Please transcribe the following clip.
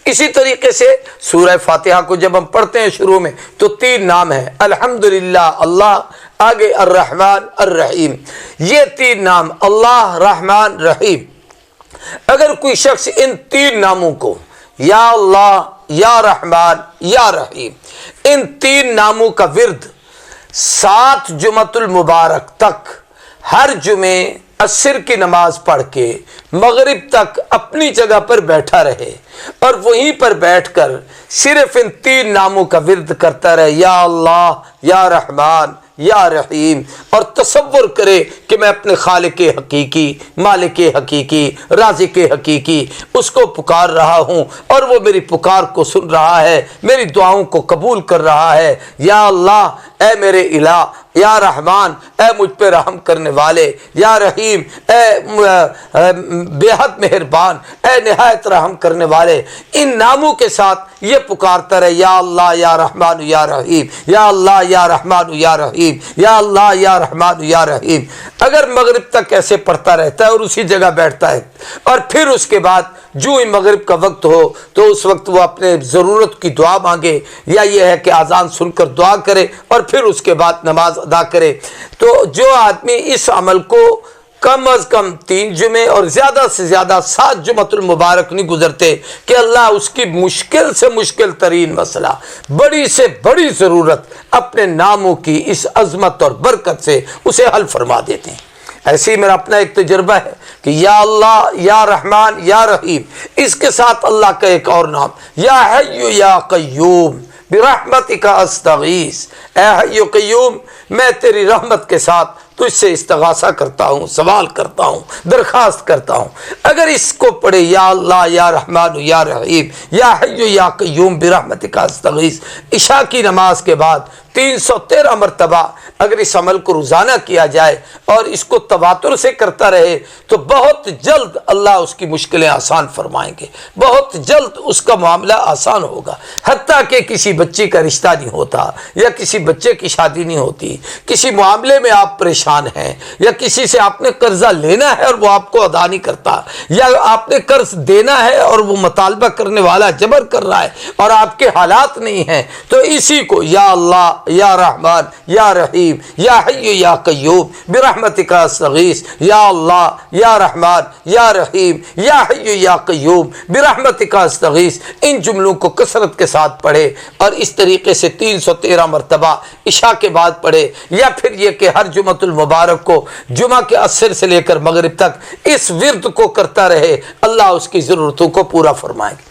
اسی طریقے سے سورہ فاتحہ کو جب ہم پڑھتے ہیں شروع میں تو 3 نام ہیں، الحمدللہ اللہ، آگے الرحمن الرحیم، یہ 3 نام اللہ رحمان رحیم۔ اگر کوئی شخص ان 3 ناموں کو یا اللہ یا رحمان یا رحیم، ان 3 ناموں کا ورد 7 جمعۃ المبارک تک ہر جمعے عصر کی نماز پڑھ کے مغرب تک اپنی جگہ پر بیٹھا رہے اور وہیں پر بیٹھ کر صرف ان 3 ناموں کا ورد کرتا رہے، یا اللہ یا رحمان یا رحیم، اور تصور کرے کہ میں اپنے خالق حقیقی، مالک حقیقی، رازق حقیقی اس کو پکار رہا ہوں اور وہ میری پکار کو سن رہا ہے، میری دعاؤں کو قبول کر رہا ہے۔ یا اللہ اے میرے الہ، یا رحمان اے مجھ پہ رحم کرنے والے، یا رحیم اے بے حد مہربان، اے نہایت رحم کرنے والے، ان ناموں کے ساتھ یہ پکارتا رہے، یا اللہ یا رحمان یا رحیم، یا اللہ یا رحمان یا رحیم، یا اللہ یا رحمان یا رحیم۔ اگر مغرب تک ایسے پڑھتا رہتا ہے اور اسی جگہ بیٹھتا ہے، اور پھر اس کے بعد جو ہی مغرب کا وقت ہو تو اس وقت وہ اپنے ضرورت کی دعا مانگے، یا یہ ہے کہ اذان سن کر دعا کرے اور پھر اس کے بعد نماز ادا کرے، تو جو آدمی اس عمل کو کم از کم 3 جمعے اور زیادہ سے زیادہ 7 جمعۃ المبارک نہیں گزرتے کہ اللہ اس کی مشکل سے مشکل ترین مسئلہ، بڑی سے بڑی ضرورت اپنے ناموں کی اس عظمت اور برکت سے اسے حل فرما دیتے ہیں۔ ایسے ہی میرا اپنا ایک تجربہ ہے کہ یا اللہ یا رحمان یا رحیم، اس کے ساتھ اللہ کا ایک اور نام یا حی یا قیوم برحمتک استغیث، اے حی قیوم میں تیری رحمت کے ساتھ تجھ سے استغاثہ کرتا ہوں، سوال کرتا ہوں، درخواست کرتا ہوں۔ اگر اس کو پڑھے یا اللہ یا رحمان یا رحیم یا حی یا قیوم برحمتک استغیث عشاء کی نماز کے بعد 313 مرتبہ اگر اس عمل کو روزانہ کیا جائے اور اس کو تواتر سے کرتا رہے تو بہت جلد اللہ اس کی مشکلیں آسان فرمائیں گے، بہت جلد اس کا معاملہ آسان ہوگا۔ حتیٰ کہ کسی بچے کا رشتہ نہیں ہوتا، یا کسی بچے کی شادی نہیں ہوتی، کسی معاملے میں آپ پریشان ہیں، یا کسی سے آپ نے قرضہ لینا ہے اور وہ آپ کو ادا نہیں کرتا، یا آپ نے قرض دینا ہے اور وہ مطالبہ کرنے والا جبر کر رہا ہے اور آپ کے حالات نہیں ہیں، تو اسی کو یا اللہ یا رحمان یا رحیم یا حی یا قیوم برحمتک استغیث، یا اللہ یا رحمان یا رحیم یا حی یا قیوم برحمتک استغیث، ان جملوں کو کثرت کے ساتھ پڑھے اور اس طریقے سے 313 مرتبہ عشاء کے بعد پڑھے، یا پھر یہ کہ ہر جمعۃ المبارک کو جمعہ کے عصر سے لے کر مغرب تک اس ورد کو کرتا رہے، اللہ اس کی ضرورتوں کو پورا فرمائے گا۔